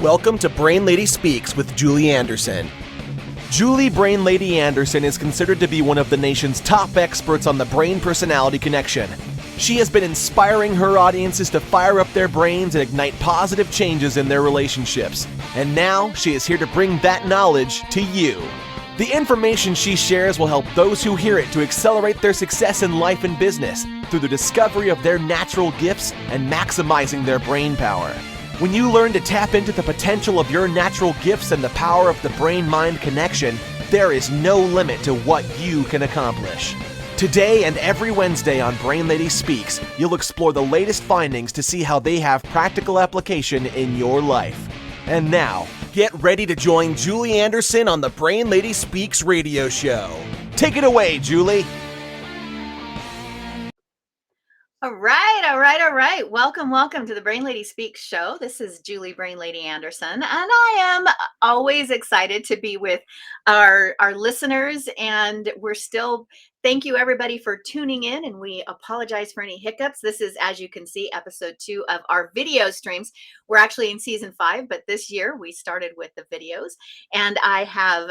Welcome to Brain Lady Speaks with Julie Anderson. Julie Brain Lady Anderson is considered to be one of the nation's top experts on the brain-personality connection. She has been inspiring her audiences to fire up their brains and ignite positive changes in their relationships. And now she is here to bring that knowledge to you. The information she shares will help those who hear it to accelerate their success in life and business through the discovery of their natural gifts and maximizing their brain power. When you learn to tap into the potential of your natural gifts and the power of the brain-mind connection, there is no limit to what you can accomplish. Today and every Wednesday on Brain Lady Speaks, you'll explore the latest findings to see how they have practical application in your life. And now, get ready to join Julie Anderson on the Brain Lady Speaks radio show. Take it away, Julie. All right. Welcome to the Brain Lady Speaks show. This is Julie Brain Lady Anderson, and I am always excited to be with our listeners, and thank you everybody for tuning in, and we apologize for any hiccups. This is, as you can see, episode 2 of our video streams. We're actually in season 5, but this year we started with the videos, and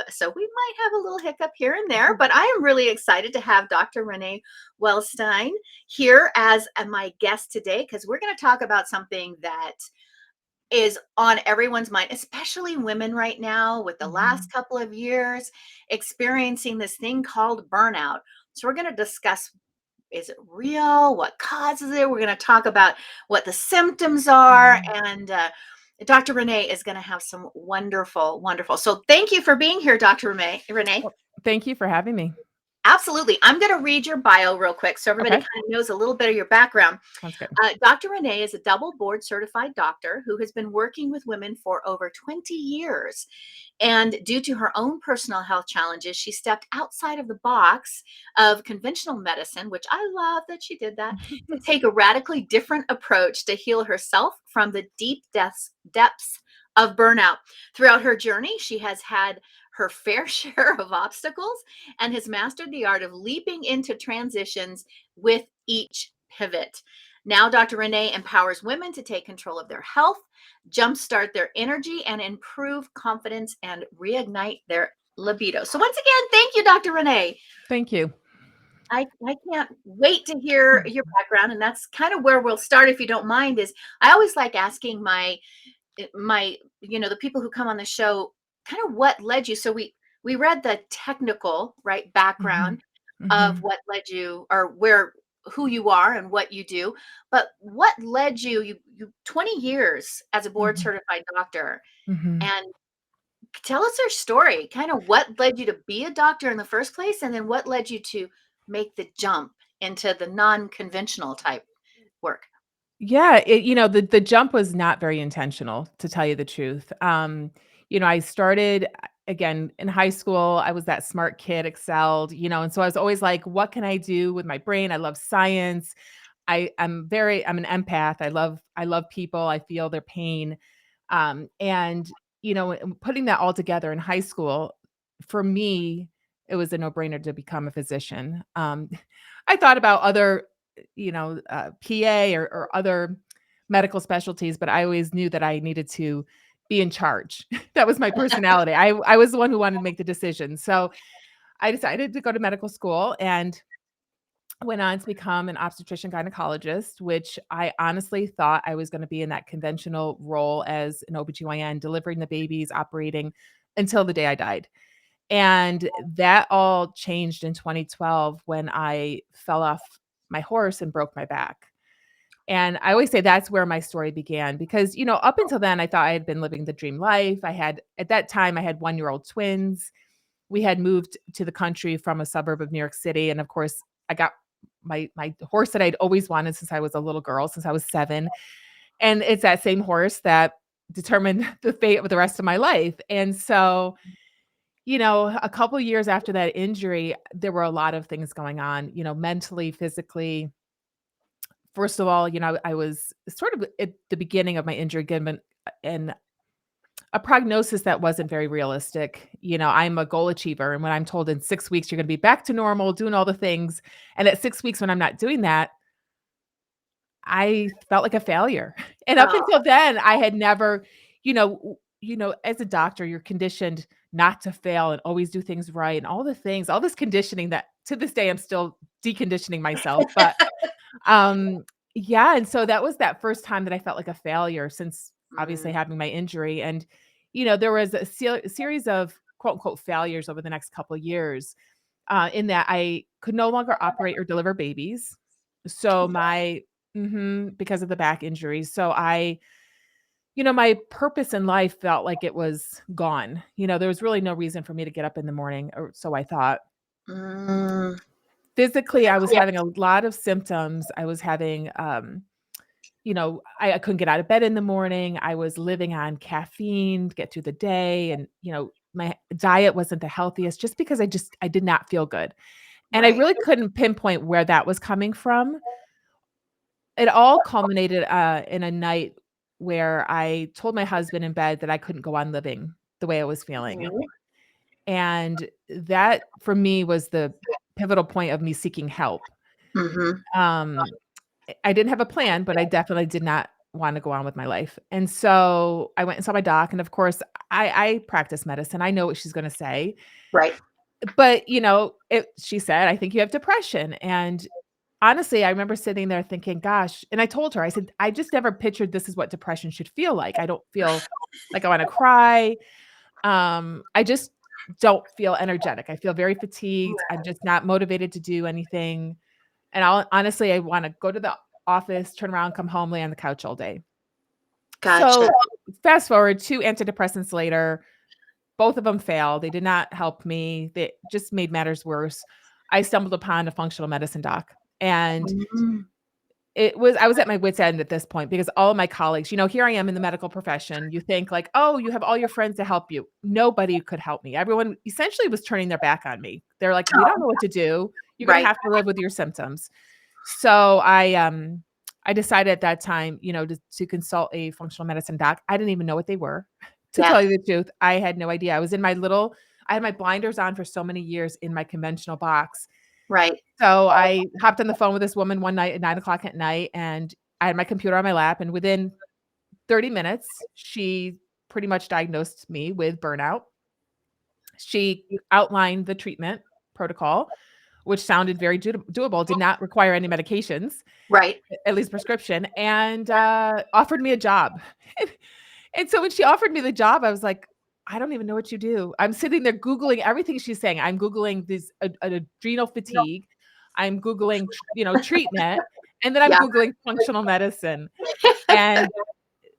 so we might have a little hiccup here and there, but I am really excited to have Dr. Renee Wellenstein here as my guest today, because we're going to talk about something that is on everyone's mind, especially women right now with the last couple of years experiencing this thing called burnout. So we're going to discuss, is it real? What causes it? We're going to talk about what the symptoms are. And Dr. Renee is going to have some wonderful. So thank you for being here, Dr. Renee. Well, thank you for having me. Absolutely. I'm going to read your bio real quick so everybody kind of knows a little bit of your background. Sounds good. Dr. Renee is a double board certified doctor who has been working with women for over 20 years. And due to her own personal health challenges, she stepped outside of the box of conventional medicine, which I love that she did that, to take a radically different approach to heal herself from the deep depths of burnout. Throughout her journey, she has had her fair share of obstacles and has mastered the art of leaping into transitions with each pivot. Now, Dr. Renee empowers women to take control of their health, jumpstart their energy, and improve confidence and reignite their libido. So once again, thank you, Dr. Renee. Thank you. I can't wait to hear your background, and that's kind of where we'll start, if you don't mind. Is I always like asking my the people who come on the show kind of what led you. So we read the technical background of what led you, or who you are and what you do, but what led you 20 years as a board certified doctor, and tell us your story, kind of what led you to be a doctor in the first place, and then what led you to make the jump into the non-conventional type work. Yeah, the jump was not very intentional, to tell you the truth. I started again in high school. I was that smart kid, excelled, and so I was always like, what can I do with my brain? I love science. I'm an empath. I love people. I feel their pain. And putting that all together in high school, for me, it was a no-brainer to become a physician. I thought about other PA or other medical specialties, but I always knew that I needed to be in charge. That was my personality. I was the one who wanted to make the decision. So I decided to go to medical school and went on to become an obstetrician gynecologist, which I honestly thought I was going to be in that conventional role as an OBGYN, delivering the babies, operating until the day I died. And that all changed in 2012 when I fell off my horse and broke my back. And I always say that's where my story began because, up until then, I thought I had been living the dream life. At that time, I had 1-year-old twins. We had moved to the country from a suburb of New York City. And of course, I got my horse that I'd always wanted since I was a little girl, since I was 7. And it's that same horse that determined the fate of the rest of my life. And so, a couple years after that injury, there were a lot of things going on, mentally, physically. First of all, I was sort of at the beginning of my injury given a prognosis that wasn't very realistic. I'm a goal achiever. And when I'm told in 6 weeks, you're going to be back to normal, doing all the things. And at 6 weeks, when I'm not doing that, I felt like a failure. And up until then, I had never, as a doctor, you're conditioned not to fail and always do things right and all the things, all this conditioning that to this day I'm still deconditioning myself. But um yeah, and so that was that first time that I felt like a failure since obviously Mm, having my injury. And there was a series of quote unquote failures over the next couple of years, in that I could no longer operate or deliver babies. So because of the back injury. So my purpose in life felt like it was gone. There was really no reason for me to get up in the morning, or so I thought. mm, Physically, I was yeah, having a lot of symptoms. I was having, I couldn't get out of bed in the morning. I was living on caffeine to get through the day. And, my diet wasn't the healthiest just because I did not feel good. And I right. really couldn't pinpoint where that was coming from. It all culminated, in a night where I told my husband in bed that I couldn't go on living the way I was feeling. Mhm. And that for me was the pivotal point of me seeking help. Mhm. Um, I didn't have a plan, but I definitely did not wanna go on with my life. And so I went and saw my doc, and of course, I practice medicine. I know what she's gonna say. Right. But, she said, "I think you have depression." And honestly, I remember sitting there thinking, gosh, and I told her, I said, "I just never pictured this is what depression should feel like. I don't feel like I wanna cry. I just don't feel energetic. I feel very fatigued. I'm just not motivated to do anything. And I wanna go to the office, turn around, come home, lay on the couch all day." Gotcha. So, fast forward 2 antidepressants later, both of them failed. They did not help me. They just made matters worse. I stumbled upon a functional medicine doc, and Mhm. I was at my wit's end at this point because all of my colleagues, here I am in the medical profession. You think like, "Oh, you have all your friends to help you." Nobody could help me. Everyone essentially was turning their back on me. They're like, "We don't Oh, know what to do. You're gonna right. have to live with your symptoms." So I decided at that time, to consult a functional medicine doc. I didn't even know what they were. To Yeah. tell you the truth, I had no idea. I had my blinders on for so many years in my conventional box. Right. So I hopped on the phone with this woman one night at 9 o'clock at night, and I had my computer on my lap, and within 30 minutes, she pretty much diagnosed me with burnout. She outlined the treatment protocol, which sounded very doable, did not require any medications, Right. at least prescription, and, offered me a job. And so when she offered me the job, I was like, "I don't even know what you do." I'm sitting there Googling everything she's saying. I'm Googling this adrenal fatigue. I'm Googling, treatment, and then I'm Yeah. Googling functional medicine. And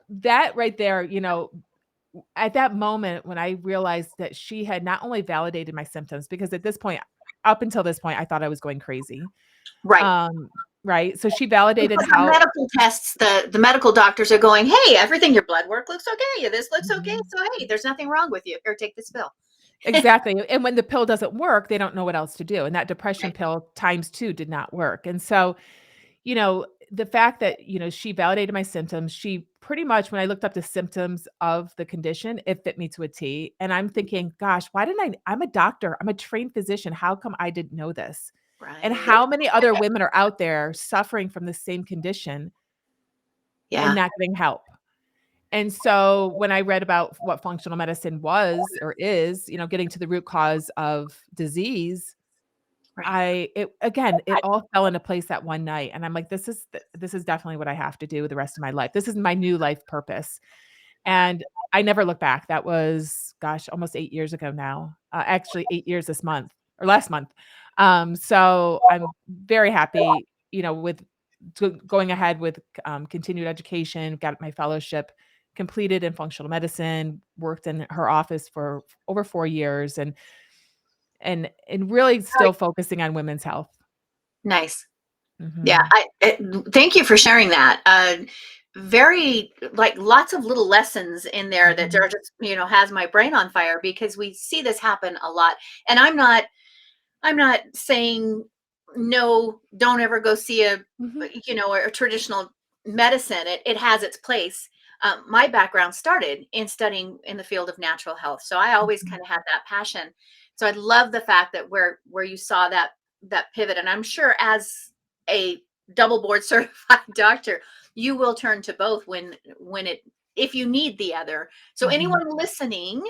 that right there, at that moment when I realized that she had not only validated my symptoms, because at this point, up until this point, I thought I was going crazy. Right. Um, right? So she validated Because the how. medical tests, the medical doctors are going, "Hey, everything, your blood work looks okay. Yeah, this looks okay. Mhm. So hey, there's nothing wrong with you. Here, take this pill." Exactly, and when the pill doesn't work, they don't know what else to do, and that depression Right. pill times 2 did not work. And so, the fact that, she validated my symptoms, she pretty much when I looked up the symptoms of the condition, it fit me to a T, and I'm thinking, "Gosh, why didn't I'm a doctor, I'm a trained physician, how come I didn't know this?" And Right. how many other women are out there suffering from the same condition and Yeah. not getting help? And so when I read about what functional medicine was or is, getting to the root cause of disease, Right. it all fell into place that one night. And I'm like, this is definitely what I have to do the rest of my life. This is my new life purpose. And I never look back. That was, gosh, almost 8 years ago now. Actually 8 years this month or last month. So I'm very happy, with going ahead with continued education, got my fellowship completed in functional medicine, worked in her office for over 4 years, and really still focusing on women's health. Nice. Yeah. Mhm. Thank you for sharing that. Very like lots of little lessons in there that Mhm. are just has my brain on fire because we see this happen a lot. And I'm not saying no, don't ever go see Mhm. a traditional medicine. It has its place. My background started in studying in the field of natural health, so I always Mhm. kind of had that passion. So I love the fact that where you saw that pivot, and I'm sure as a double board certified doctor, you will turn to both when it if you need the other. So Mhm. anyone listening,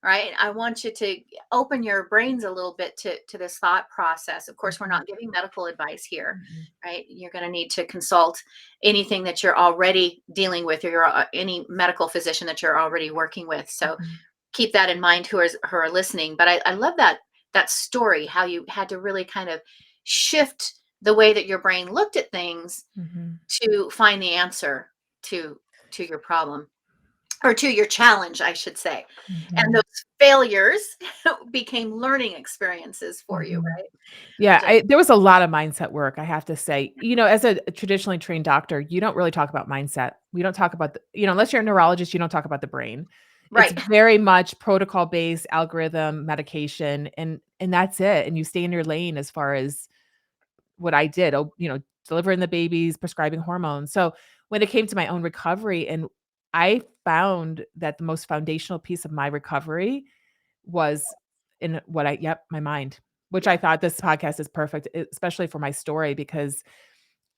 right, I want you to open your brains a little bit to this thought process. Of course, we're Mhm. not giving medical advice here, Mhm. right? You're going to need to consult anything that you're already dealing with, or any medical physician that you're already working with. So Mhm. keep that in mind, who are listening. But I love that story, how you had to really kind of shift the way that your brain looked at things Mhm. to find the answer to your problem, or to your challenge, I should say. And Mhm. those failures became learning experiences for you, Mhm. right? Yeah, Which I there was a lot of mindset work, I have to say. As a traditionally trained doctor, you don't really talk about mindset. We don't talk about unless you're a neurologist, you don't talk about the brain. It's right. very much protocol-based, algorithm, medication, and that's it. And you stay in your lane as far as what I did, delivering the babies, prescribing hormones. So when it came to my own recovery, and I found that the most foundational piece of my recovery was in my mind, which I Yeah. thought this podcast is perfect, especially for my story, because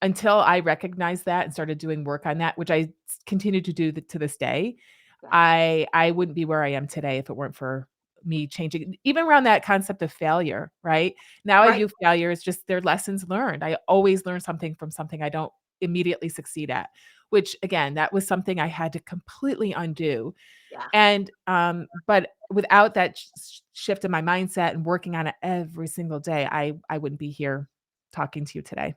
until I recognized that and started doing work on that, which I continue to do to this day, Yeah. I wouldn't be where I am today if it weren't for me changing, even around that concept of failure, right? Now I Right. view failure as just their lessons learned. I always learn something from something I don't immediately succeed at, which again, that was something I had to completely undo. Yeah. And, but without that shift in my mindset and working on it every single day, I wouldn't be here talking to you today.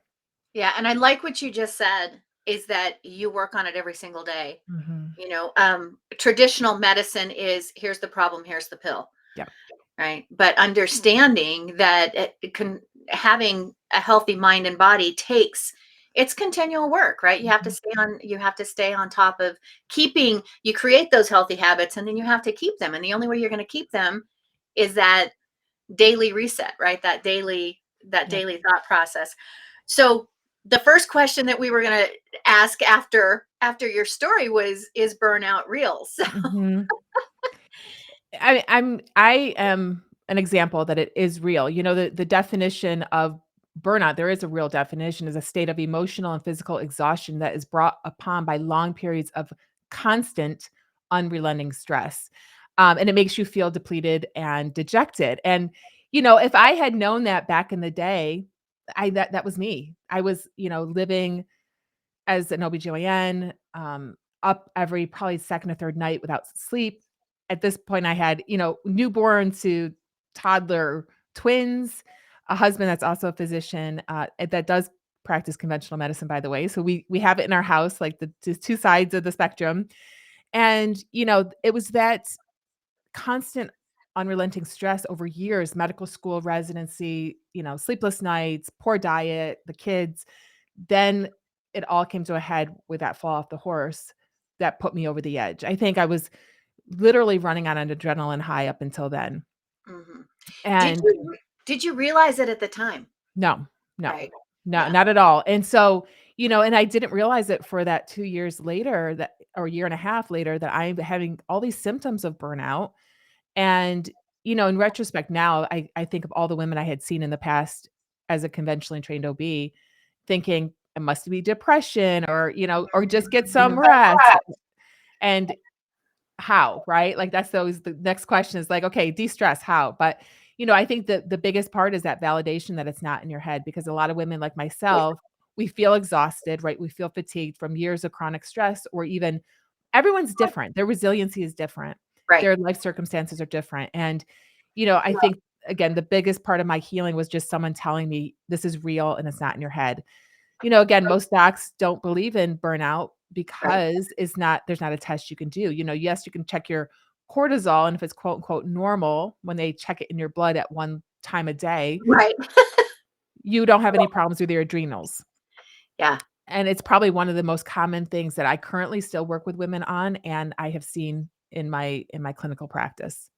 Yeah. And I like what you just said, is that you work on it every single day. Mhm. Traditional medicine is, here's the problem, here's the pill. Yeah. Right. But understanding that having a healthy mind and body takes, it's continual work, right? Mhm. You have to stay on top of you create those healthy habits, and then you have to keep them. And the only way you're going to keep them is that daily reset, right? That Yep. daily thought process. So the first question that we were going to ask after your story was, is burnout real? So Mhm. I am an example that it is real. The definition of burnout, there is a real definition, is a state of emotional and physical exhaustion that is brought upon by long periods of constant, unrelenting stress. And it makes you feel depleted and dejected. And, if I had known that back in the day, that was me. I was, living as an OBGYN, up every probably second or third night without sleep. At this point, I had, newborn to toddler twins, a husband that's also a physician, that does practice conventional medicine, by the way. So we have it in our house, like the two sides of the spectrum. And, it was that constant unrelenting stress over years, medical school residency, sleepless nights, poor diet, the kids. Then it all came to a head with that fall off the horse that put me over the edge. I think I was literally running on an adrenaline high up until then. mhm. did And you did you realize it at the time? no, no, Right. no, Yeah. not at all. And so, and I didn't realize it for that 2 years later, that or a year and a half later, that I'm having all these symptoms of burnout. And, in retrospect now, I think of all the women I had seen in the past as a conventionally trained OB, thinking it must be depression, or, or just get some rest. And how, right? Like that's always the next question, is like, okay, de-stress, how? But, I think that the biggest part is that validation that it's not in your head, because a lot of women like myself, we feel exhausted, right? We feel fatigued from years of chronic stress, or even everyone's different. Their resiliency is different. Right. Their life circumstances are different. And, I think again, the biggest part of my healing was just someone telling me this is real and it's not in your head. Again, most docs don't believe in burnout Right. because there's not a test you can do. Yes, you can check your cortisol, and if it's quote unquote normal when they check it in your blood at one time a day, Right. you don't have any problems with your adrenals. Yeah. And it's probably one of the most common things that I currently still work with women on, and I have seen in my clinical practice.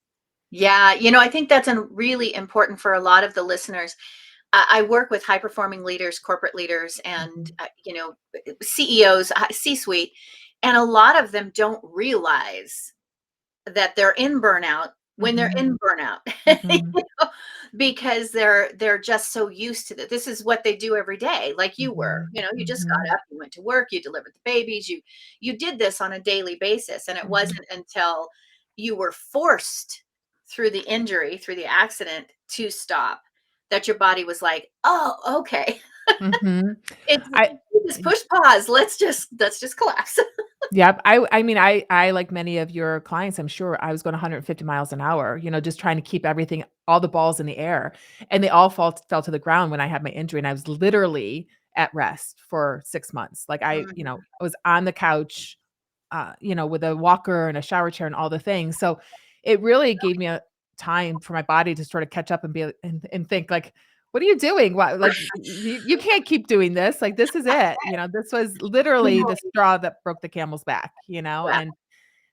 Yeah. I think that's really important for a lot of the listeners. I work with high performing leaders, corporate leaders, and, Mhm. CEOs, C suite. And a lot of them don't realize that they're in burnout when they're Mhm. in burnout. You Mhm. know, because they're just so used to that. This is what they do every day, like you were. Mhm. You know, you just got Mhm. up, you went to work, you delivered the babies, you did this on a daily basis. And it Mhm. wasn't until you were forced through the injury, through the accident to stop that your body was like, oh, okay. Mhm. It's I just push pause. Let's just collapse. Yep. I mean, I like many of your clients, I'm sure I was going 150 miles an hour, just trying to keep everything, all the balls in the air. And they all fell to the ground when I had my injury. And I was literally at rest for 6 months. Like Mhm. I was on the couch, with a walker and a shower chair and all the things. So it really gave me a time for my body to sort of catch up and and think like, what are you doing? What, like you can't keep doing this. Like this is it. This was literally the straw that broke the camel's back, Yeah.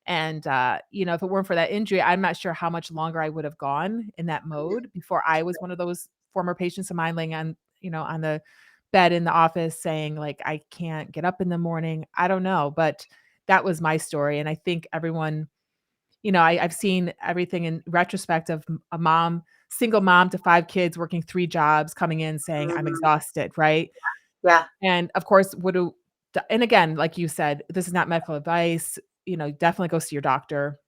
if it weren't for that injury, I'm not sure how much longer I would have gone in that mode before I was one of those former patients of mine laying on the bed in the office saying like, I can't get up in the morning. I don't know, but that was my story. And I think everyone, I've seen everything in retrospect of a mom, single mom to 5 kids working 3 jobs coming in saying, "I'm Mhm. exhausted," right? Yeah. And of course, and again, like you said, this is not medical advice, definitely go see your doctor.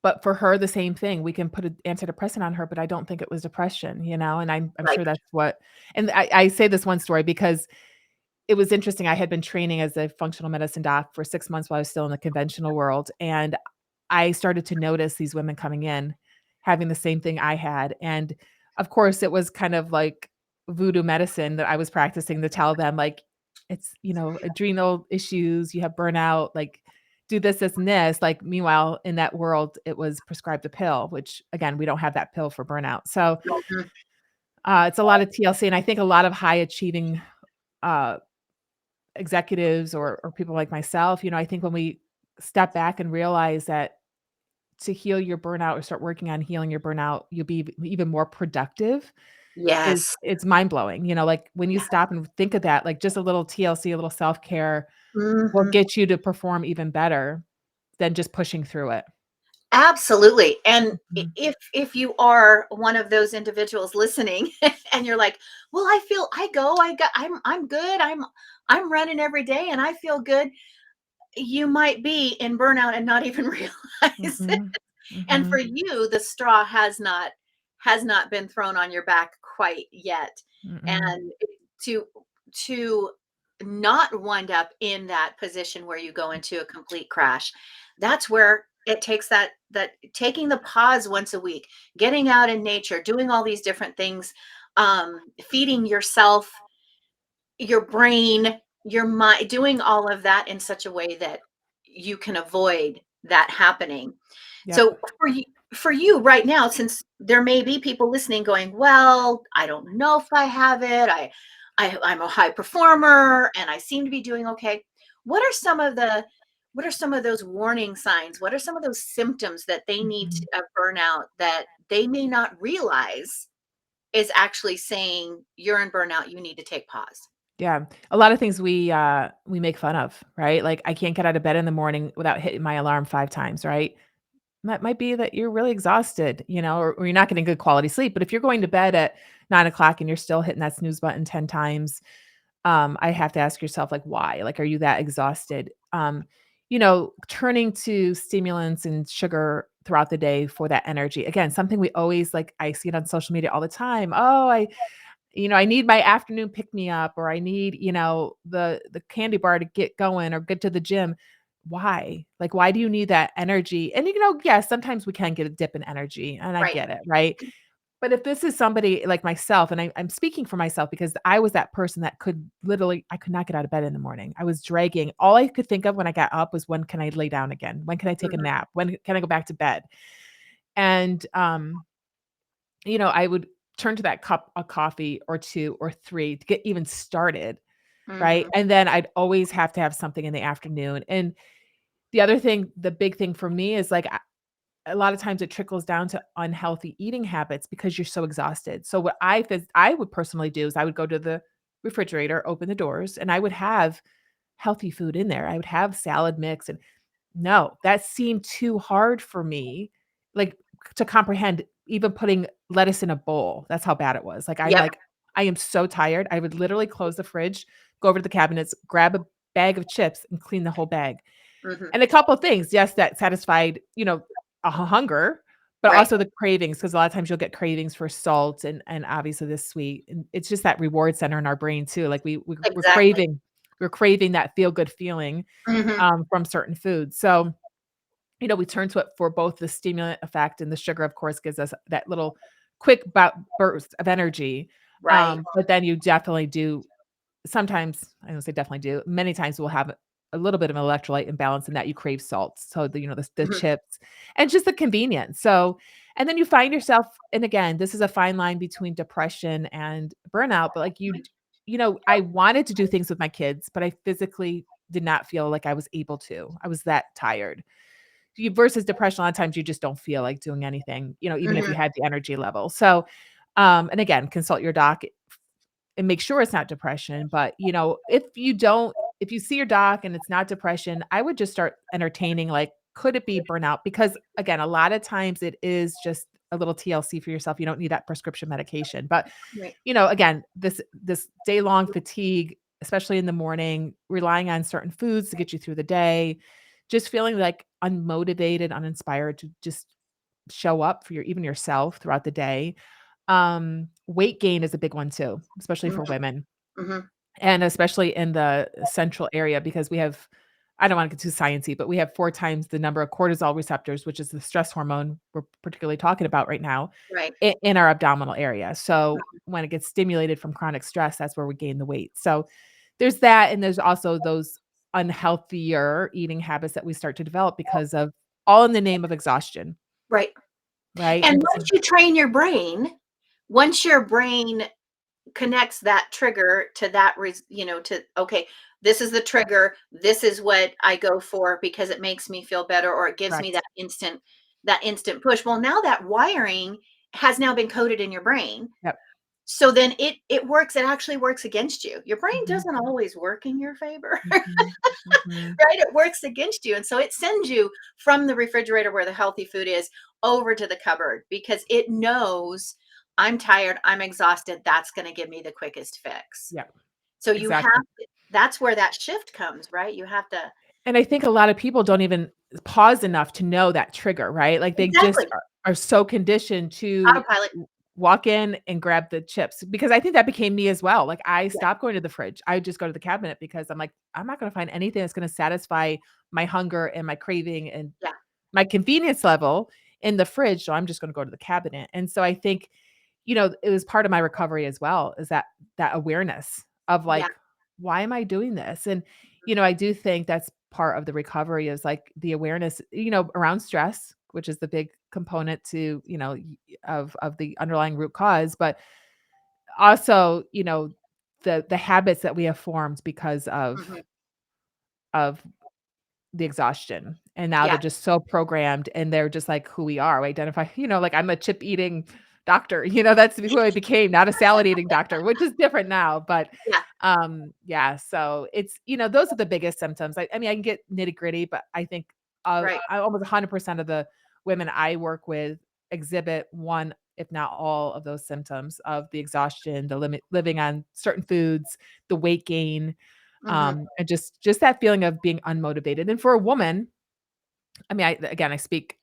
But for her, the same thing. We can put an antidepressant on her, but I don't think it was depression, and I'm Right. sure that's what. And I say this one story because it was interesting. I had been training as a functional medicine doc for 6 months while I was still in the conventional world, and I started to notice these women coming in having the same thing I had, and, of course, it was kind of like voodoo medicine that I was practicing to tell them, like, "It's, adrenal issues, you have burnout, like, do this, this, and this." Like, meanwhile, in that world, it was prescribed a pill, which, again, we don't have that pill for burnout. So, Mhm. it's a lot of TLC, and I think a lot of high achieving, uh executives or people like myself, I think when we step back and realize that to heal your burnout or start working on healing your burnout, you'll be even more productive Yes. it's mind blowing. Like when you stop and think of that, like just a little TLC, a little self-care will Mhm. get you to perform even better than just pushing through it. Absolutely. And Mhm. if you are one of those individuals listening and you're like, "Well, I feel I go, I got I'm good. I'm running every day and I feel good." You might be in burnout and not even realize it. Mhm. And for Mhm. you, the straw has not been thrown on your back quite yet. Mm-mm. And to to not wind up in that position where you go into a complete crash, that's where it takes that taking the pause once a week, getting out in nature, doing all these different things, feeding yourself, your brain, your mind, doing all of that in such a way that you can avoid that happening. Yep. So for you right now, since there may be people listening going, well, I don't know if I have it. I'm a high performer and I seem to be doing okay. What are some of the what are some of those warning signs? What are some of those symptoms that they need Mhm. of burnout that they may not realize is actually saying you're in burnout, you need to take pause? Yeah. A lot of things we make fun of, right? Like I can't get out of bed in the morning without hitting my alarm 5 times, right? That might be that you're really exhausted, or you're not getting good quality sleep. But if you're going to bed at 9 o'clock and you're still hitting that snooze button 10 times, I have to ask yourself, like, why? Like, are you that exhausted? Turning to stimulants and sugar throughout the day for that energy. Again, something we always like, I see it on social media all the time. Oh, I need my afternoon pick me up, or I need, the candy bar to get going or get to the gym. Why? Like, why do you need that energy? And, yes, sometimes we can get a dip in energy, and I Right. get it, right? But if this is somebody like myself, and I'm speaking for myself because I was that person that I could not get out of bed in the morning. I was dragging. All I could think of when I got up was when can I lay down again? When can I take a Mhm. nap? When can I go back to bed? And I would turn to that cup of coffee or 2 or 3 to get even started, right? Mhm. And then I'd always have to have something in the afternoon. And the big thing for me is like a lot of times it trickles down to unhealthy eating habits because you're so exhausted. So what I would personally do is I would go to the refrigerator, open the doors, and I would have healthy food in there. I would have salad mix and no, that seemed too hard for me. Like to comprehend even putting lettuce in a bowl. That's how bad it was. Yep. I am so tired. I would literally close the fridge, go over to the cabinets, grab a bag of chips and clean the whole bag. Hmm. And a couple of things, yes, that satisfied, a hunger, but Right. also the cravings, because a lot of times you'll get cravings for salt and obviously this sweet. And it's just that reward center in our brain too. Like we're Exactly. craving that feel good feeling Hmm. from certain foods. So, we turn to it for both the stimulant effect, and the sugar, of course, gives us that little quick burst of energy. Right. But then you definitely do sometimes, I don't say definitely do, many times we'll have a little bit of an electrolyte imbalance in that you crave salt. So the Hmm. chips and just the convenience. So, and then you find yourself, and again, this is a fine line between depression and burnout, but like I wanted to do things with my kids, but I physically did not feel like I was able to. I was that tired. Versus depression, a lot of times you just don't feel like doing anything, even if Hmm. you had the energy level. So, and again, consult your doc and make sure it's not depression. But, if you see your doc and it's not depression, I would just start entertaining, like, could it be burnout? Because again, a lot of times it is just a little TLC for yourself. You don't need that prescription medication. But, Right. again, this day long fatigue, especially in the morning, relying on certain foods to get you through the day, just feeling like unmotivated, uninspired to just show up for even yourself throughout the day. Weight gain is a big one too, especially for Hmm. women, Hmm. and especially in the central area because we have I don't want to get too sciencey, but we have 4 times the number of cortisol receptors, which is the stress hormone we're particularly talking about right now, Right. in our abdominal area. So when it gets stimulated from chronic stress, that's where we gain the weight. So there's that, and there's also those unhealthier eating habits that we start to develop because of all in the name of exhaustion, Right. right? And And once you train your brain, once your brain connects that trigger to that to okay, this is the trigger, this is what I go for because it makes me feel better or it gives me correct. that instant push. Well, now that wiring has now been coded in your brain. Yep. So then it actually works against you. Your brain Mhm. doesn't always work in your favor. Mhm. Mhm. Right? It works against you. And so it sends you from the refrigerator where the healthy food is over to the cupboard because it knows I'm tired, I'm exhausted. That's going to give me the quickest fix. Yep. So Exactly. that's where that shift comes, right? You have to, And I think a lot of people don't even pause enough to know that trigger, right? Like, they just exactly, are so conditioned to autopilot. walk in and grab the chips, because I think that became me as well. Like, I Yeah, stopped going to the fridge. I would just go to the cabinet because I'm like, "I'm not gonna find anything that's gonna satisfy my hunger and my craving and yeah, my convenience level in the fridge, so I'm just gonna go to the cabinet." And so I think, it was part of my recovery as well, is that awareness of yeah. like, "Why am I doing this?" And, I do think that's part of the recovery is like the awareness, around stress, which is the big component to, of the underlying root cause, but also, the habits that we have formed because Mhm. of the exhaustion, and now they're Yeah, just so programmed, and they're just like who we are. We identify, like, I'm a chip eating doctor, that's who I became, not a salad eating doctor, which is different now, but, yeah, yeah, so it's, those are the biggest symptoms. I mean, I can get nitty-gritty, but I think, right. almost 100% of the women I work with exhibit one, if not all of those symptoms of the exhaustion, the limit living on certain foods, the weight gain, Mhm. and just that feeling of being unmotivated. And for a woman, I mean,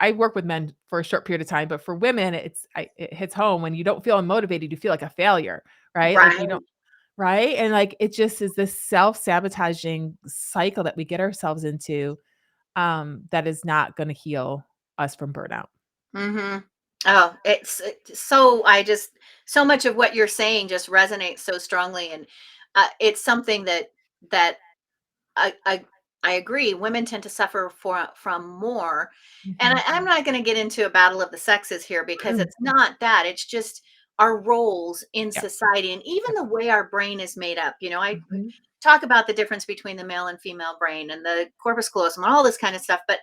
I work with men for a short period of time, but for women, it hits home when you don't feel unmotivated, you feel like a failure, right? Like, Right. you don't right? And, like, it just is this self-sabotaging cycle that we get ourselves into, that is not gonna heal us from burnout. Mhm. Oh, so I just so much of what you're saying just resonates so strongly, and it's something that I I agree. Women tend to suffer from more, and Mhm. I'm not going to get into a battle of the sexes here because Mm. it's not that. It's just our roles in Yep, society, and even yep. the way our brain is made up. I Mhm. talk about the difference between the male and female brain and the corpus callosum and all this kind of stuff, but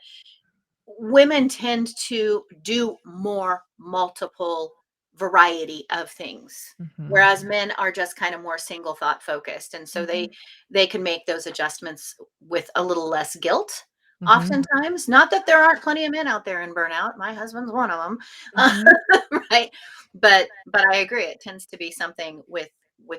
women tend to do more multiple variety of things, Mhm. whereas men are just kind of more single thought focused, and so they Mhm. they can make those adjustments with a little less guilt, Mhm. Oftentimes, not that there aren't plenty of men out there in burnout. My husband's one of them, Mhm. right? But I agree. It tends to be something with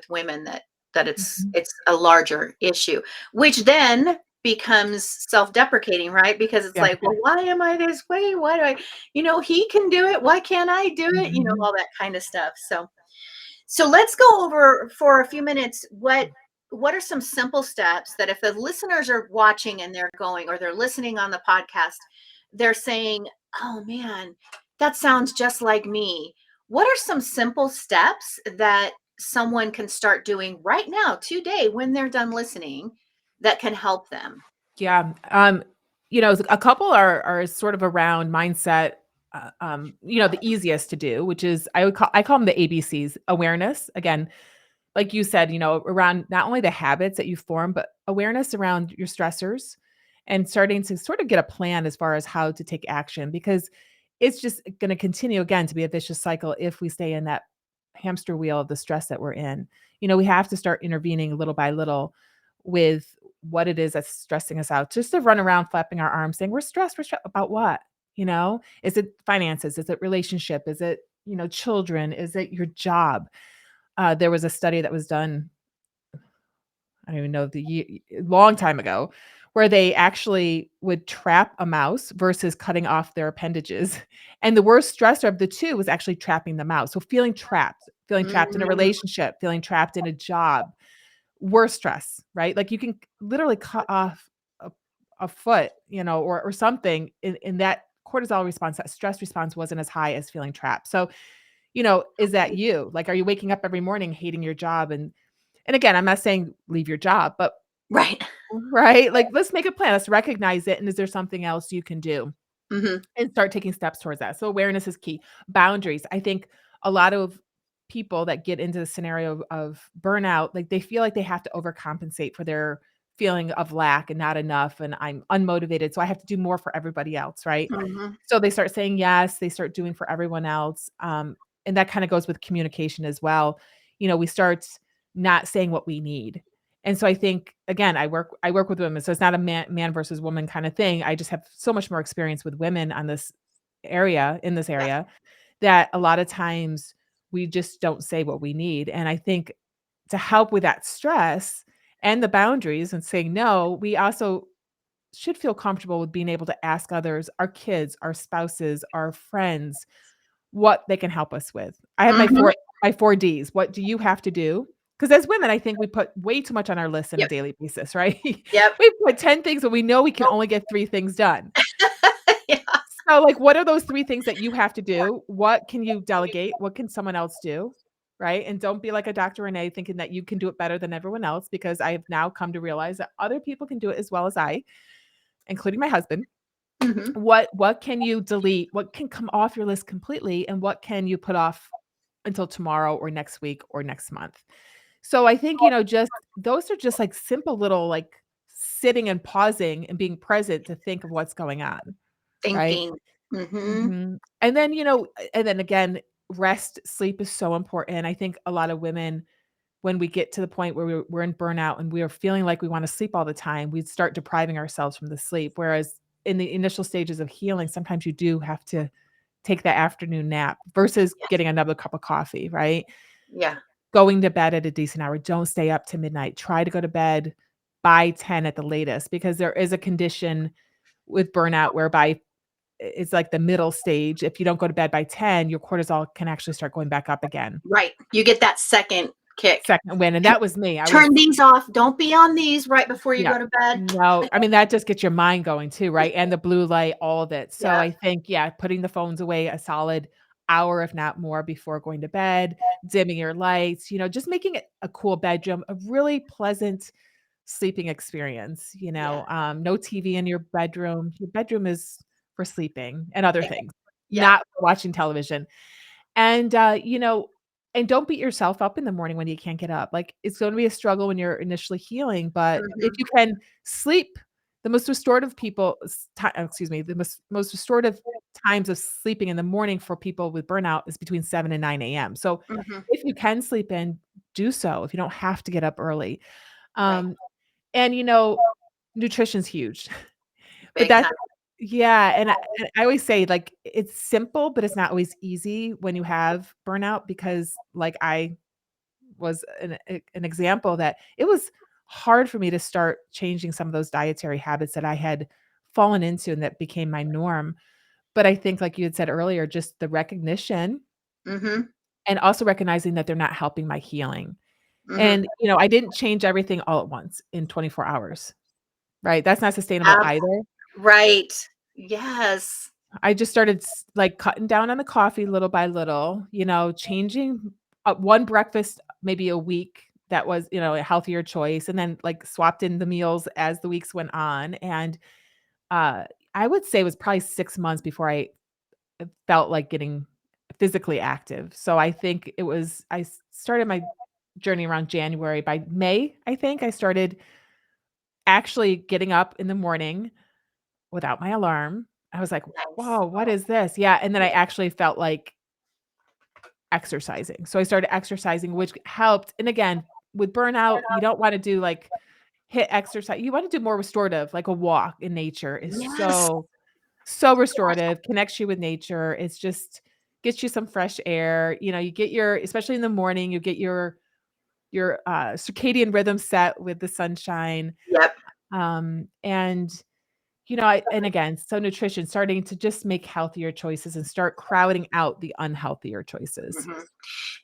women that Mhm. it's a larger issue, which then becomes self-deprecating, right? Because it's Yeah. like, well, why am I this way? Why do I, he can do it. Why can't I do it? Mhm. All that kind of stuff. So let's go over for a few minutes what are some simple steps that if the listeners are watching and they're going or they're listening on the podcast, they're saying, "Oh man, that sounds just like me." What are some simple steps that someone can start doing right now, today, when they're done listening, that can help them? Yeah. A couple are sort of around mindset. The easiest to do, which is I call them the ABCs. Awareness, again, like you said, around not only the habits that you form, but awareness around your stressors and starting to sort of get a plan as far as how to take action, because it's just going to continue again to be a vicious cycle if we stay in that hamster wheel of the stress that we're in. We have to start intervening little by little with what it is that's stressing us out. Just to run around flapping our arms saying, we're stressed about what? Is it finances? Is it relationship? Is it, children? Is it your job? There was a study that was done, I don't even know the long time ago, where they actually would trap a mouse versus cutting off their appendages. And the worst stressor of the two was actually trapping the mouse. So feeling trapped in a Mhm. relationship, feeling trapped in a job, worse stress, right? Like you can literally cut off a, a foot, or something in that cortisol response, that stress response wasn't as high as feeling trapped. So, is that you? Like, are you waking up every morning hating your job? And again, I'm not saying leave your job, but Right. right? Like, let's make a plan. Let's recognize it. And is there something else you can do? Mhm. And start taking steps towards that. So awareness is key. Boundaries. I think a lot of people that get into the scenario of burnout, like they feel like they have to overcompensate for their feeling of lack and not enough. And I'm unmotivated. So I have to do more for everybody else. Right. Mhm. So they start saying yes, they start doing for everyone else. And that kind of goes with communication as well. We start not saying what we need. And so I think again, I work with women. So it's not a man versus woman kind of thing. I just have so much more experience with women on this in this Yeah. area, that a lot of times we just don't say what we need. And I think to help with that stress and the boundaries and saying no, we also should feel comfortable with being able to ask others, our kids, our spouses, our friends, what they can help us with. I have Mhm. my 4 Ds. What do you have to do? Because as women, I think we put way too much on our list on a Yep. daily basis, right? Yep. We put 10 things and we know we can Nope. only get 3 things done. Yeah. So, like, what are those 3 things that you have to do? What can you delegate? What can someone else do? Right? And don't be like a Dr. Renee thinking that you can do it better than everyone else, because I have now come to realize that other people can do it as well as I, including my husband. Mhm. What can you delete? What can come off your list completely, and what can you put off until tomorrow or next week or next month? So I think, just those are just like simple little like sitting and pausing and being present to think of what's going on, right? Thinking. Mhm. Mhm. And then again, rest, sleep is so important. I think a lot of women, when we get to the point where we're in burnout and we are feeling like we want to sleep all the time, we start depriving ourselves from the sleep. Whereas in the initial stages of healing, sometimes you do have to take that afternoon nap versus Yes. getting another cup of coffee, right? Yeah. Going to bed at a decent hour. Don't stay up to midnight. Try to go to bed by 10 at the latest, because there is a condition with burnout whereby it's like the middle stage. If you don't go to bed by 10, your cortisol can actually start going back up again. Right. You get that second kick. Second win, and that was me. Turn these off. Don't be on these right before you Yeah. go to bed. No, I mean, that just gets your mind going too, right? And the blue light, all of it. So Yeah. I think, yeah, putting the phones away a solid hour, if not more, before going to bed, dimming your lights, just making it a cool bedroom, a really pleasant sleeping experience, Yeah. no TV in your bedroom. Your bedroom is for sleeping and other Yeah. things, Yeah. not for watching television. And, and don't beat yourself up in the morning when you can't get up. Like, it's gonna be a struggle when you're initially healing, but if Mhm. you can sleep, the most restorative people excuse me, the most restorative times of sleeping in the morning for people with burnout is between 7 and 9 AM. So, Mhm. if you can sleep in, do so if you don't have to get up early. Right. Um, and, nutrition's huge. But big that's time. yeah, and I always say, like, it's simple, but it's not always easy when you have burnout because, like, I was an example that it was hard for me to start changing some of those dietary habits that I had fallen into and that became my norm. But I think, like you had said earlier, just the recognition Mhm. and also recognizing that they're not helping my healing. Mhm. And, I didn't change everything all at once in 24 hours, right? That's not sustainable Ab either. right. Yes. I just started like cutting down on the coffee little by little, changing one breakfast maybe a week that was, a healthier choice and then like swapped in the meals as the weeks went on. And uh, I would say it was probably 6 months before I felt like getting physically active. So I think I started my journey around January. By May, I think I started actually getting up in the morning without my alarm. I was like, Nice. "Whoa, what is this?" Yeah, and then I actually felt like exercising. So I started exercising, which helped. And again, with burnout, you don't wanna do, like, hit exercise. You wanna do more restorative, like a walk in nature is Yes. so restorative, connects you with nature. It's just gets you some fresh air. You get your especially in the morning, you get your circadian rhythm set with the sunshine. Yep. And and again, so nutrition, starting to just make healthier choices and start crowding out the unhealthier choices. Mhm.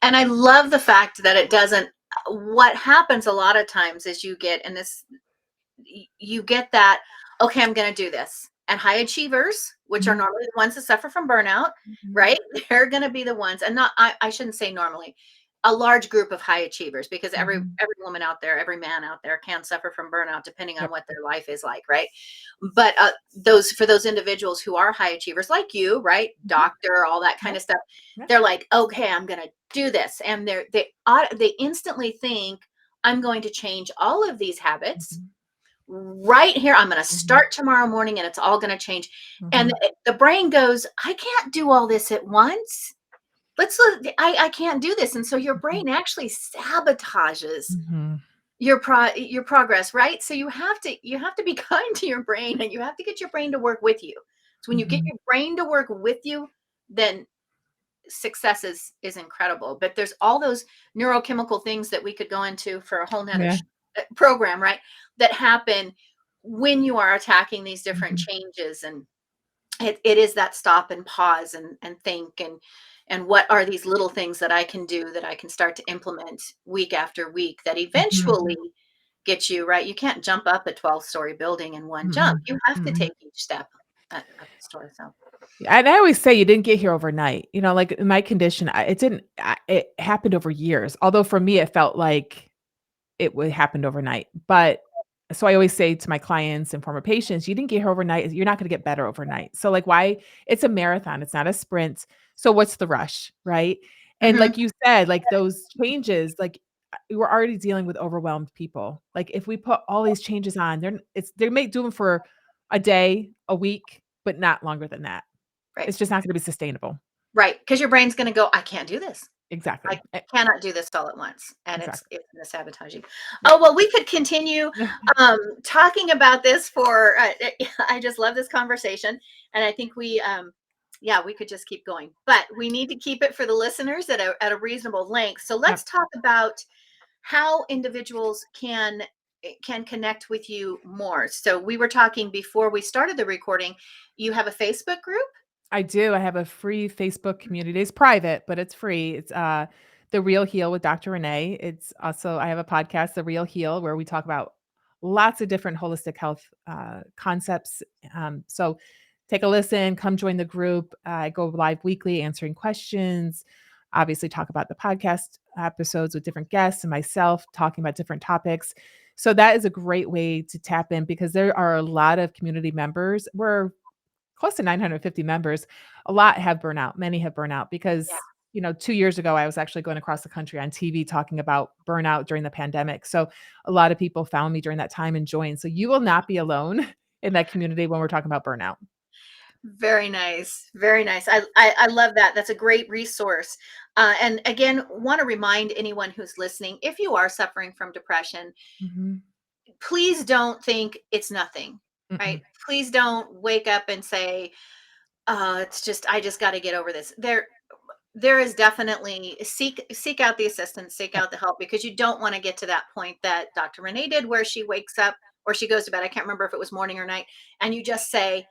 And I love the fact that it doesn't what happens a lot of times is you get and this you get that, okay, I'm going to do this. And high achievers, which are Mhm, normally the ones that suffer from burnout, mhm. right? They're going to be the ones, and not, I shouldn't say normally, a large group of high achievers, because Mhm. every woman out there, every man out there can suffer from burnout depending on Yep. what their life is like, right? But those for those individuals who are high achievers, like you, right, Mhm. doctor, all that kind Yep. of stuff, Yep. they're like, okay, I'm going to do this, and they instantly think, I'm going to change all of these habits Mhm. right here. I'm going to Mhm. start tomorrow morning and it's all going to change. And Mhm. the brain goes, I can't do all this at once. I can't do this. And so your Mhm. brain actually sabotages Mhm. your progress, right? So you have to be kind to your brain, and you have to get your brain to work with you. So when you get Mhm. your brain to work with you, then success is incredible. But there's all those neurochemical things that we could go into for a whole nother Yeah. program, right? That happen when you are attacking these different Mhm. changes. And it is that stop and pause and think, and what are these little things that I can do, that I can start to implement week after week, that Mhm. eventually get you right. You can't jump up a 12-story building in one jump. Mm-mm. You have to Mm-mm. take each step at the store. So Yeah, and I always say you didn't get here overnight. Like in my condition, it happened over years. Although for me, it felt like it would happened overnight. But so I always say to my clients and former patients, you didn't get here overnight. You're not going to get better overnight. So like why it's a marathon, it's not a sprint. So what's the rush, right? And mhm. like you said, like those changes, like we're already dealing with overwhelmed people. Like if we put all these changes on, they may do them for a day, a week, but not longer than that. Right. It's just not going to be sustainable. Right, because your brain's gonna go, "I can't do this. I Exactly. cannot do this all at once," and Exactly. it's gonna sabotage you. Yep. Oh, well, we could continue, talking about this for, I just love this conversation, and I think yeah, we could just keep going, but we need to keep it for the listeners at a reasonable length. So let's Yep. talk about how individuals can connect with you more. So we were talking before we started the recording, you have a Facebook group? I do. I have a free Facebook community. It's private, but it's free. It's The Real Heal with Dr. Renee. It's also I have a podcast, The Real Heal, where we talk about lots of different holistic health concepts. So take a listen, come join the group. I go live weekly answering questions. Obviously, talk about the podcast episodes with different guests and myself talking about different topics. So that is a great way to tap in because there are a lot of community members. We're close to 950 members. A lot have burnout. Many have burnout Yeah. because, 2 years ago, I was actually going across the country on TV talking about burnout during the pandemic. So a lot of people found me during that time and joined. So you will not be alone in that community when we're talking about burnout. Very nice. Very nice. I love that. That's a great resource. And again, want to remind anyone who's listening, if you are suffering from depression, Mhm. please don't think it's nothing. right? Mm-mm. Please don't wake up and say, it's just, I just got to get over this. There is definitely seek out the assistance, seek Yep. out the help, because you don't want to get to that point that Dr. Renee did, where she wakes up or she goes to bed. I can't remember if it was morning or night, and you just say,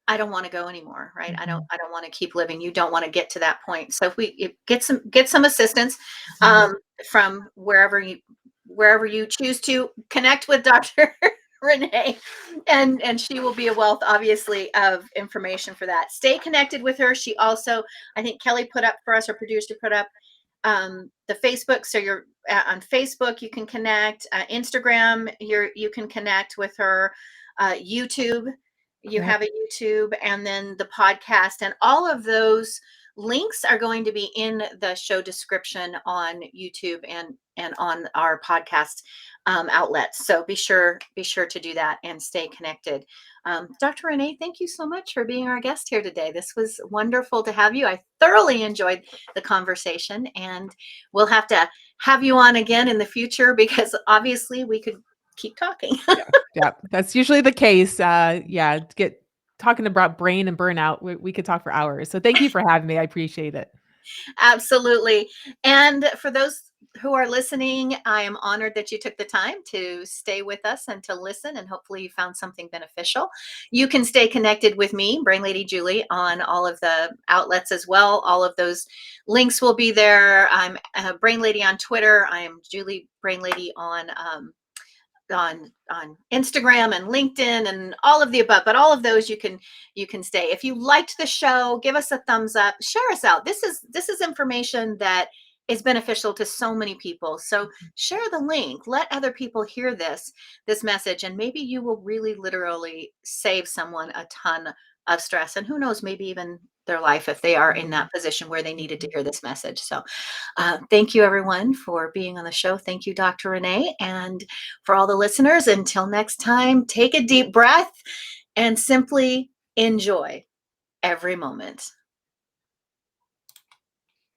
I don't want to go anymore, right? Mhm. I don't want to keep living. You don't want to get to that point. So if get some assistance, Mhm. um, from wherever you choose to connect with Dr. Renee, and she will be a wealth, obviously, of information for that. Stay connected with her. She also, I think Kelli put up for us, our producer put up, the Facebook. So you're on Facebook, you can connect. Instagram, you can connect with her. YouTube, you Yep. have a YouTube, and then the podcast, and all of those links are going to be in the show description on YouTube and on our podcast outlets. So be sure to do that and stay connected. Dr. Renee, thank you so much for being our guest here today. This was wonderful to have you. I thoroughly enjoyed the conversation, and we'll have you on again in the future, because obviously we could keep talking. Yeah. Yeah. That's usually the case. Yeah. To get talking about brain and burnout, we could talk for hours. So thank you for having me. I appreciate it. Absolutely. And for those who are listening, I am honored that you took the time to stay with us and to listen, and hopefully you found something beneficial. You can stay connected with me, Brain Lady Julie, on all of the outlets as well. All of those links will be there. I'm Brain Lady on Twitter. I am Julie Brain Lady on Instagram and LinkedIn and all of the above. But all of those you can stay. If you liked the show, give us a thumbs up, share us out. This is information that is beneficial to so many people. So share the link, let other people hear this message, and maybe you will really literally save someone a ton of stress, and who knows, maybe even their life, if they are in that position where they needed to hear this message. So thank you, everyone, for being on the show. Thank you, Dr. Renee. And for all the listeners, until next time, take a deep breath and simply enjoy every moment.